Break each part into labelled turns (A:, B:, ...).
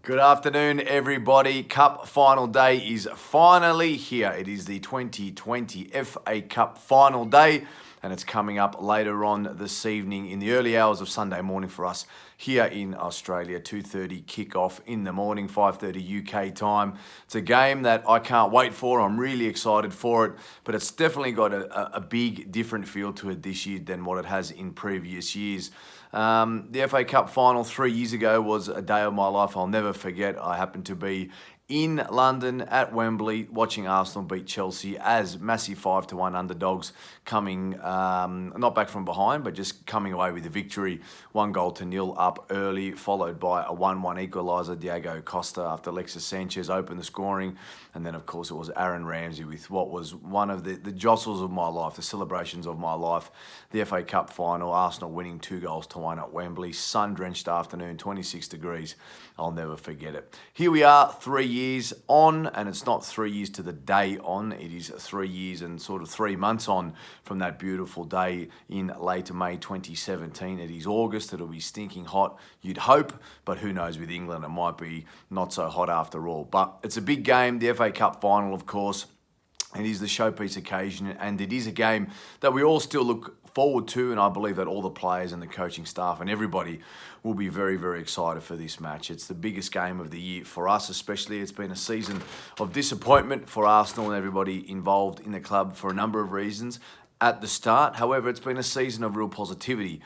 A: Good afternoon, everybody. Cup final day is finally here. It is the 2020 FA Cup final day, and it's coming up later on this evening in the early hours of Sunday morning for us here in Australia. 2:30 kickoff in the morning, 5:30 UK time. It's a game that I can't wait for. I'm really excited for it, but it's definitely got a big different feel to it this year than what it has in previous years. The FA Cup final 3 years ago was a day of my life I'll never forget. I happened to be in London at Wembley watching Arsenal beat Chelsea as massive 5-1 underdogs, coming not back from behind but just coming away with a victory, 1-0 up early, followed by a 1-1 equaliser, Diego Costa, after Alexis Sanchez opened the scoring. And then of course it was Aaron Ramsey with what was one of the jostles of my life, the celebrations of my life, the FA Cup final, Arsenal winning 2-1 at Wembley, sun-drenched afternoon, 26 degrees. I'll never forget it. Here we are 3 years on, and it's not 3 years to the day on, it is 3 years and sort of 3 months on from that beautiful day in late May 2017. It is August, it'll be stinking hot, you'd hope, but who knows, with England it might be not so hot after all. But it's a big game, the FA Cup final, of course. It is the showpiece occasion, and it is a game that we all still look forward to, and I believe that all the players and the coaching staff and everybody will be very, very excited for this match. It's the biggest game of the year for us, especially. It's been a season of disappointment for Arsenal and everybody involved in the club for a number of reasons at the start. However, it's been a season of real positivity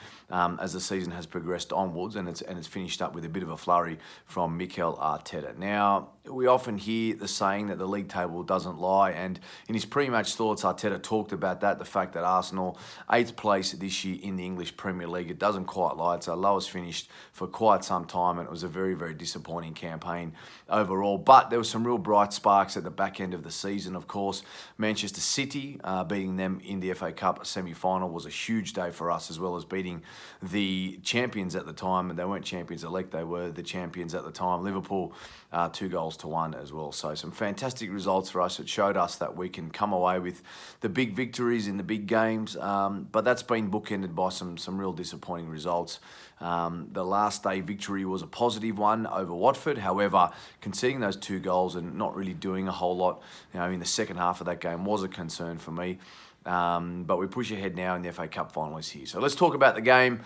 A: as the season has progressed onwards, and it's finished up with a bit of a flurry from Mikel Arteta. Now, we often hear the saying that the league table doesn't lie, and in his pre-match thoughts, Arteta talked about that, the fact that Arsenal, 8th place this year in the English Premier League. It doesn't quite lie. It's our lowest finished for quite some time, and it was a very, very disappointing campaign overall. But there were some real bright sparks at the back end of the season, of course. Manchester City, beating them in the FA Cup semi-final was a huge day for us, as well as beating the champions at the time. And they weren't champions elect, they were the champions at the time, Liverpool, 2-1 as well. So some fantastic results for us. It showed us that we can come away with the big victories in the big games, but that's been bookended by some real disappointing results. The last day victory was a positive one over Watford. However, conceding those 2 goals and not really doing a whole lot, in the second half of that game was a concern for me. But we push ahead now, and the FA Cup final is here. So let's talk about the game.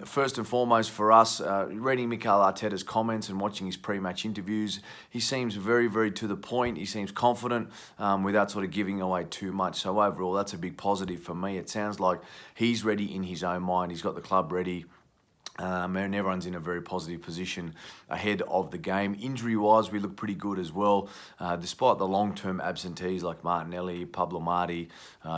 A: First and foremost for us, reading Mikel Arteta's comments and watching his pre-match interviews, he seems very, very to the point. He seems confident without sort of giving away too much. So overall, that's a big positive for me. It sounds like he's ready in his own mind. He's got the club ready. And everyone's in a very positive position ahead of the game. Injury-wise, we look pretty good as well, despite the long-term absentees like Martinelli, Pablo Mari,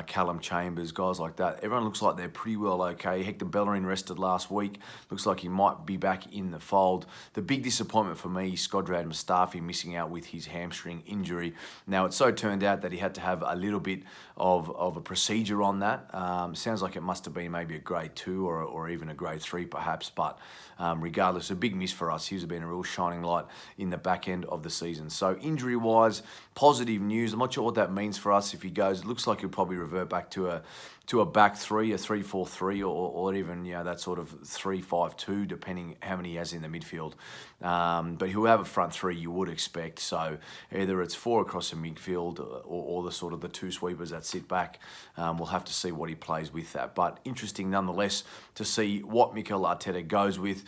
A: Callum Chambers, guys like that. Everyone looks like they're pretty well okay. Hector Bellerin rested last week. Looks like he might be back in the fold. The big disappointment for me is Skodran Mustafi missing out with his hamstring injury. Now, it so turned out that he had to have a little bit of a procedure on that. Sounds like it must have been maybe a grade 2 or even a grade 3 perhaps. But regardless, a big miss for us. He's been a real shining light in the back end of the season. So injury-wise, positive news. I'm not sure what that means for us if he goes. It looks like he'll probably revert back to a back three, a 3-4-3, or even that sort of 3-5-2, depending how many he has in the midfield. But he'll have a front three, you would expect. So either it's 4 across the midfield or the sort of the 2 sweepers that sit back. We'll have to see what he plays with that. But interesting nonetheless to see what Mikel Arteta goes with.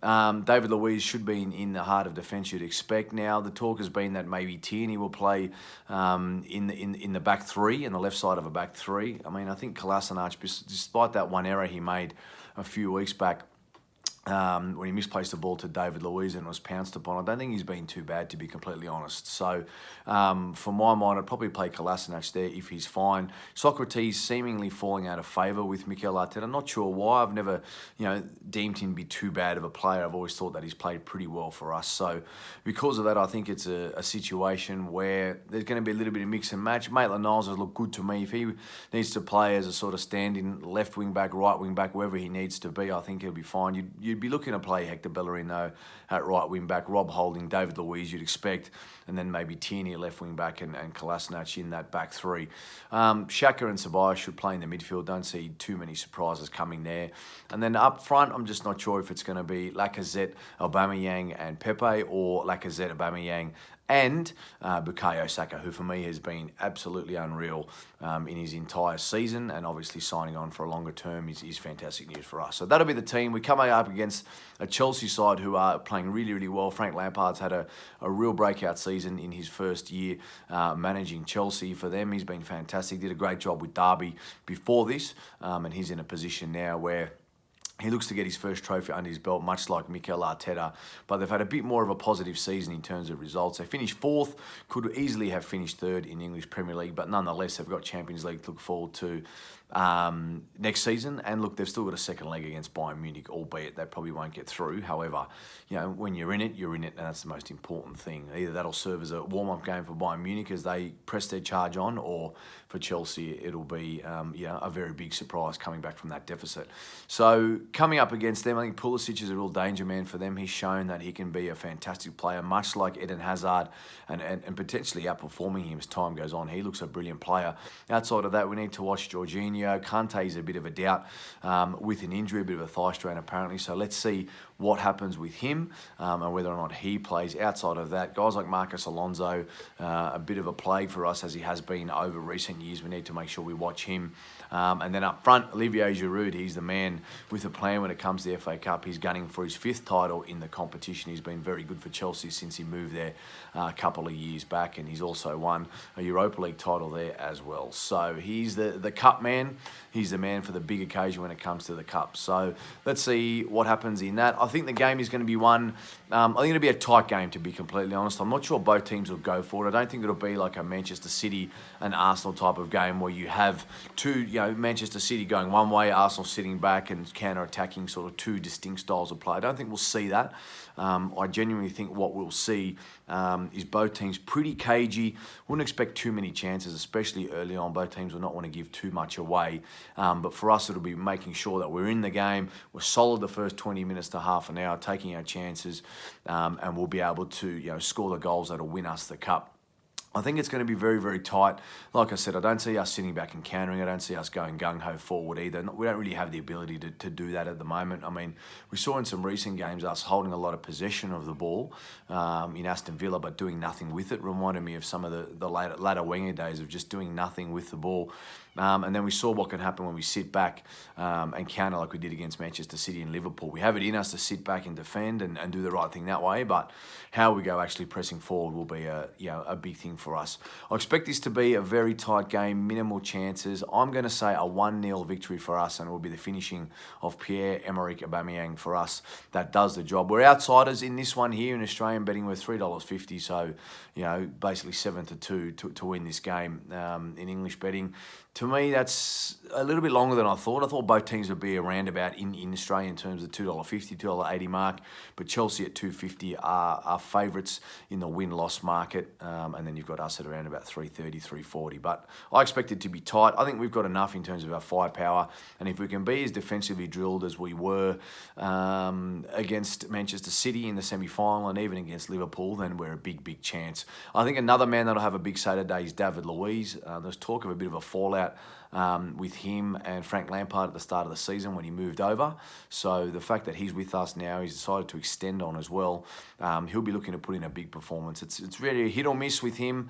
A: David Luiz should be in the heart of defence, you'd expect. Now, the talk has been that maybe Tierney will play in the back three, in the left side of a back three. I mean, I think Kolasinac, despite that one error he made a few weeks back, when he misplaced the ball to David Luiz and was pounced upon, I don't think he's been too bad, to be completely honest. So, for my mind, I'd probably play Kolasinac there if he's fine. Socrates seemingly falling out of favour with Mikel Arteta. I'm not sure why. I've never, deemed him to be too bad of a player. I've always thought that he's played pretty well for us. So, because of that, I think it's a situation where there's going to be a little bit of mix and match. Maitland-Niles has looked good to me. If he needs to play as a sort of stand-in left wing back, right wing back, wherever he needs to be, I think he'll be fine. You'd You'd be looking to play Hector Bellerin, though, at right wing back, Rob Holding, David Luiz, you'd expect, and then maybe Tierney left wing back and Kolasinac in that back three. Xhaka and Ceballos should play in the midfield. Don't see too many surprises coming there. And then up front, I'm just not sure if it's going to be Lacazette, Aubameyang and Pepe, or Lacazette, Aubameyang and Bukayo Saka, who for me has been absolutely unreal in his entire season, and obviously signing on for a longer term is fantastic news for us. So that'll be the team. We come up against a Chelsea side who are playing really, really well. Frank Lampard's had a real breakout season in his first year managing Chelsea. For them, he's been fantastic. Did a great job with Derby before this, and he's in a position now where he looks to get his first trophy under his belt, much like Mikel Arteta, but they've had a bit more of a positive season in terms of results. They finished fourth, could easily have finished third in the English Premier League, but nonetheless, they've got Champions League to look forward to next season. And look, they've still got a second leg against Bayern Munich, albeit they probably won't get through. However, when you're in it, and that's the most important thing. Either that'll serve as a warm-up game for Bayern Munich as they press their charge on, or for Chelsea, it'll be a very big surprise coming back from that deficit. So coming up against them, I think Pulisic is a real danger man for them. He's shown that he can be a fantastic player, much like Eden Hazard, and potentially outperforming him as time goes on. He looks a brilliant player. Outside of that, we need to watch Jorginho. Kante is a bit of a doubt with an injury, a bit of a thigh strain apparently. So let's see what happens with him and whether or not he plays. Outside of that, guys like Marcos Alonso, a bit of a plague for us as he has been over recent years. We need to make sure we watch him. And then up front, Olivier Giroud, he's the man with a plan when it comes to the FA Cup. He's gunning for his 5th title in the competition. He's been very good for Chelsea since he moved there a couple of years back, and he's also won a Europa League title there as well. So he's the cup man. He's the man for the big occasion when it comes to the cup. So let's see what happens in that. I think the game is going to be one. I think it'll be a tight game, to be completely honest. I'm not sure both teams will go for it. I don't think it'll be like a Manchester City and Arsenal type of game where you have two, Manchester City going one way, Arsenal sitting back and counter-attacking, sort of two distinct styles of play. I don't think we'll see that. I genuinely think what we'll see is both teams pretty cagey. Wouldn't expect too many chances, especially early on. Both teams will not want to give too much away. But for us, it'll be making sure that we're in the game, we're solid the first 20 minutes to half an hour, taking our chances, and we'll be able to score the goals that'll win us the cup. I think it's going to be very, very tight. Like I said, I don't see us sitting back and countering. I don't see us going gung-ho forward either. We don't really have the ability to do that at the moment. I mean, we saw in some recent games us holding a lot of possession of the ball in Aston Villa, but doing nothing with it. Reminded me of some of the latter Wenger days of just doing nothing with the ball. And then we saw what can happen when we sit back and counter like we did against Manchester City and Liverpool. We have it in us to sit back and defend and do the right thing that way, but how we go actually pressing forward will be a big thing for us. I expect this to be a very tight game, minimal chances. I'm going to say a 1-0 victory for us, and it will be the finishing of Pierre-Emerick Aubameyang for us that does the job. We're outsiders in this one here in Australian betting. We're $3.50, so basically 7-2 to win this game in English betting. To me, that's a little bit longer than I thought. I thought both teams would be around about in Australia in terms of $2.50, $2.80 mark. But Chelsea at $2.50 are favourites in the win-loss market. And then you've got us at around about $3.30, $3.40. But I expect it to be tight. I think we've got enough in terms of our firepower. And if we can be as defensively drilled as we were against Manchester City in the semi-final and even against Liverpool, then we're a big, big chance. I think another man that'll have a big say today is David Luiz. There's talk of a bit of a fallout with him and Frank Lampard at the start of the season when he moved over. So the fact that he's with us now, he's decided to extend on as well. He'll be looking to put in a big performance. It's really a hit or miss with him.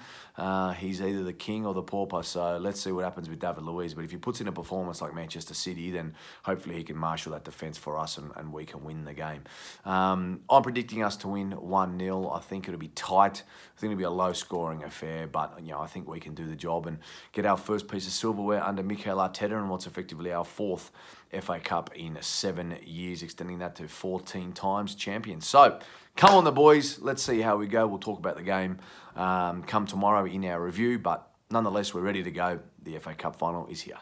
A: He's either the king or the pauper. So let's see what happens with David Luiz. But if he puts in a performance like Manchester City, then hopefully he can marshal that defence for us and we can win the game. I'm predicting us to win 1-0. I think it'll be tight. I think it'll be a low-scoring affair, but I think we can do the job and get our first piece of silverware under Mikel Arteta and what's effectively our 4th FA Cup in 7 years, extending that to 14 times champions. So, come on the boys, let's see how we go. We'll talk about the game come tomorrow in our review, but nonetheless, we're ready to go. The FA Cup final is here.